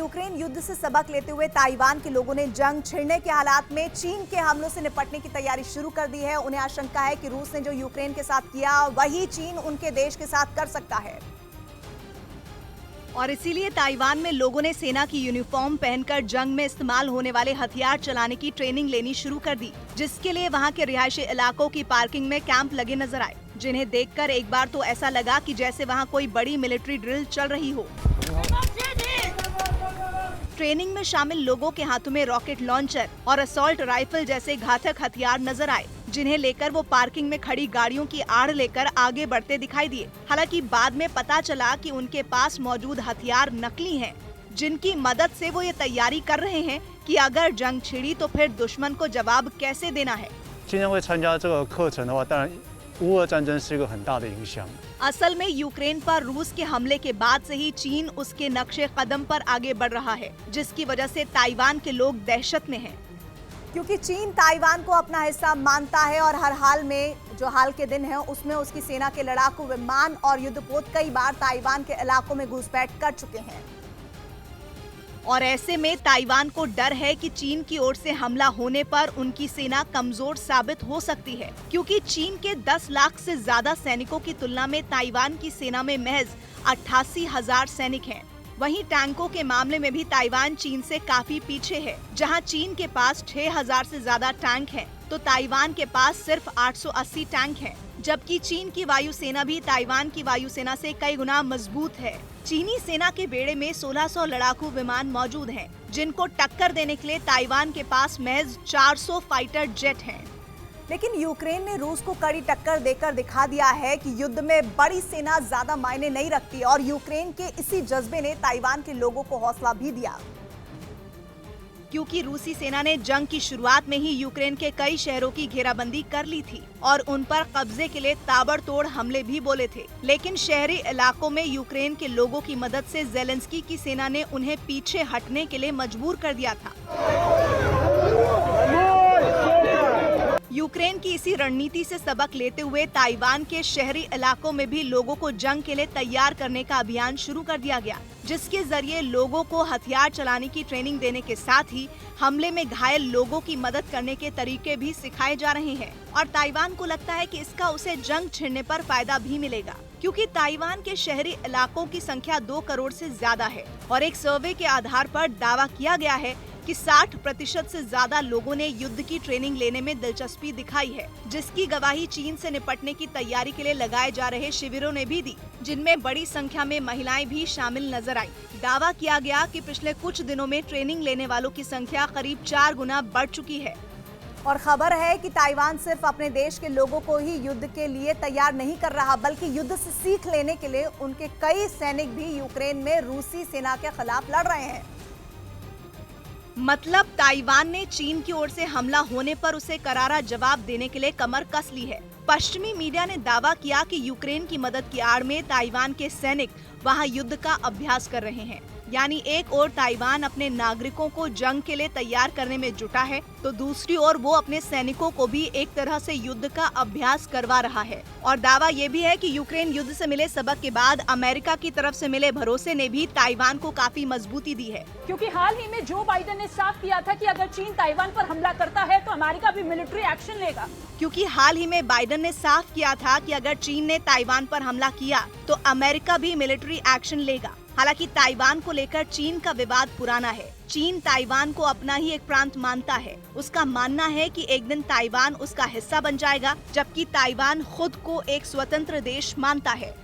Ukraine युद्ध से सबक लेते हुए ताइवान के लोगों ने जंग छिड़ने के हालात में चीन के हमलों से निपटने की तैयारी शुरू कर दी है। उन्हें आशंका है कि रूस ने जो यूक्रेन के साथ किया वही चीन उनके देश के साथ कर सकता है। और इसीलिए ताइवान में लोगों ने सेना की यूनिफॉर्म पहनकर जंग में इस्तेमाल होने वाले हथियार चलाने की ट्रेनिंग लेनी शुरू कर दी, जिसके लिए वहां के रिहायशी इलाकों की पार्किंग में कैंप लगे नजर आए, जिन्हें देखकर एक बार तो ऐसा लगा कि जैसे वहां कोई बड़ी मिलिट्री ड्रिल चल रही हो। ट्रेनिंग में शामिल लोगों के हाथों में रॉकेट लॉन्चर और असॉल्ट राइफल जैसे घातक हथियार नजर आए, जिन्हें लेकर वो पार्किंग में खड़ी गाड़ियों की आड़ लेकर आगे बढ़ते दिखाई दिए। हालांकि बाद में पता चला कि उनके पास मौजूद हथियार नकली हैं, जिनकी मदद से वो ये तैयारी कर रहे हैं कि अगर जंग छिड़ी तो फिर दुश्मन को जवाब कैसे देना है। असल में यूक्रेन पर रूस के हमले के बाद से ही चीन उसके नक्शे कदम पर आगे बढ़ रहा है, जिसकी वजह से ताइवान के लोग दहशत में हैं। क्योंकि चीन ताइवान को अपना हिस्सा मानता है और हर हाल में जो हाल के दिन है उसमें उसकी सेना के लड़ाकू विमान और युद्धपोत कई बार ताइवान के इलाकों में घुसपैठ कर चुके हैं। और ऐसे में ताइवान को डर है कि चीन की ओर से हमला होने पर उनकी सेना कमजोर साबित हो सकती है, क्योंकि चीन के 10 लाख से ज्यादा सैनिकों की तुलना में ताइवान की सेना में महज 88,000 सैनिक हैं। वहीं टैंकों के मामले में भी ताइवान चीन से काफी पीछे है। जहां चीन के पास 6,000 से ज्यादा टैंक हैं, तो ताइवान के पास सिर्फ 880 टैंक हैं। जबकि चीन की वायुसेना भी ताइवान की वायुसेना से कई गुना मजबूत है। चीनी सेना के बेड़े में 1600 लड़ाकू विमान मौजूद हैं, जिनको टक्कर देने के लिए ताइवान के पास महज 400 फाइटर जेट हैं। लेकिन यूक्रेन ने रूस को कड़ी टक्कर देकर दिखा दिया है कि युद्ध में बड़ी सेना ज्यादा मायने नहीं रखती, और यूक्रेन के इसी जज्बे ने ताइवान के लोगों को हौसला भी दिया। क्योंकि रूसी सेना ने जंग की शुरुआत में ही यूक्रेन के कई शहरों की घेराबंदी कर ली थी और उन पर कब्जे के लिए ताबड़तोड़ हमले भी बोले थे। लेकिन शहरी इलाकों में यूक्रेन के लोगों की मदद से ज़ेलेंस्की की सेना ने उन्हें पीछे हटने के लिए मजबूर कर दिया था। यूक्रेन की इसी रणनीति से सबक लेते हुए ताइवान के शहरी इलाकों में भी लोगों को जंग के लिए तैयार करने का अभियान शुरू कर दिया गया, जिसके जरिए लोगों को हथियार चलाने की ट्रेनिंग देने के साथ ही हमले में घायल लोगों की मदद करने के तरीके भी सिखाए जा रहे हैं। और ताइवान को लगता है कि इसका उसे जंग छिड़ने पर फायदा भी मिलेगा, क्योंकि ताइवान के शहरी इलाकों की संख्या 2 करोड़ से ज्यादा है और एक सर्वे के आधार पर दावा किया गया है कि 60% से ज्यादा लोगों ने युद्ध की ट्रेनिंग लेने में दिलचस्पी दिखाई है, जिसकी गवाही चीन से निपटने की तैयारी के लिए लगाए जा रहे शिविरों ने भी दी, जिनमें बड़ी संख्या में महिलाएं भी शामिल नजर आई। दावा किया गया कि पिछले कुछ दिनों में ट्रेनिंग लेने वालों की संख्या करीब 4 गुना बढ़ चुकी है। और खबर है कि ताइवान सिर्फ अपने देश के लोगों को ही युद्ध के लिए तैयार नहीं कर रहा, बल्कि युद्ध से सीख लेने के लिए उनके कई सैनिक भी यूक्रेन में रूसी सेना के खिलाफ लड़ रहे हैं। मतलब ताइवान ने चीन की ओर से हमला होने पर उसे करारा जवाब देने के लिए कमर कस ली है। पश्चिमी मीडिया ने दावा किया कि यूक्रेन की मदद की आड़ में ताइवान के सैनिक वहां युद्ध का अभ्यास कर रहे हैं। यानी एक ओर ताइवान अपने नागरिकों को जंग के लिए तैयार करने में जुटा है, तो दूसरी ओर वो अपने सैनिकों को भी एक तरह से युद्ध का अभ्यास करवा रहा है। और दावा ये भी है कि यूक्रेन युद्ध से मिले सबक के बाद अमेरिका की तरफ से मिले भरोसे ने भी ताइवान को काफी मजबूती दी है। क्योंकि हाल ही में जो बाइडेन ने साफ किया था कि अगर चीन ताइवान पर हमला करता है तो अमेरिका भी मिलिट्री एक्शन लेगा। क्योंकि हाल ही में बाइडेन ने साफ किया था कि अगर चीन ने ताइवान पर हमला किया तो अमेरिका भी मिलिट्री एक्शन लेगा। हालांकि ताइवान को लेकर चीन का विवाद पुराना है। चीन ताइवान को अपना ही एक प्रांत मानता है। उसका मानना है कि एक दिन ताइवान उसका हिस्सा बन जाएगा, जबकि ताइवान खुद को एक स्वतंत्र देश मानता है।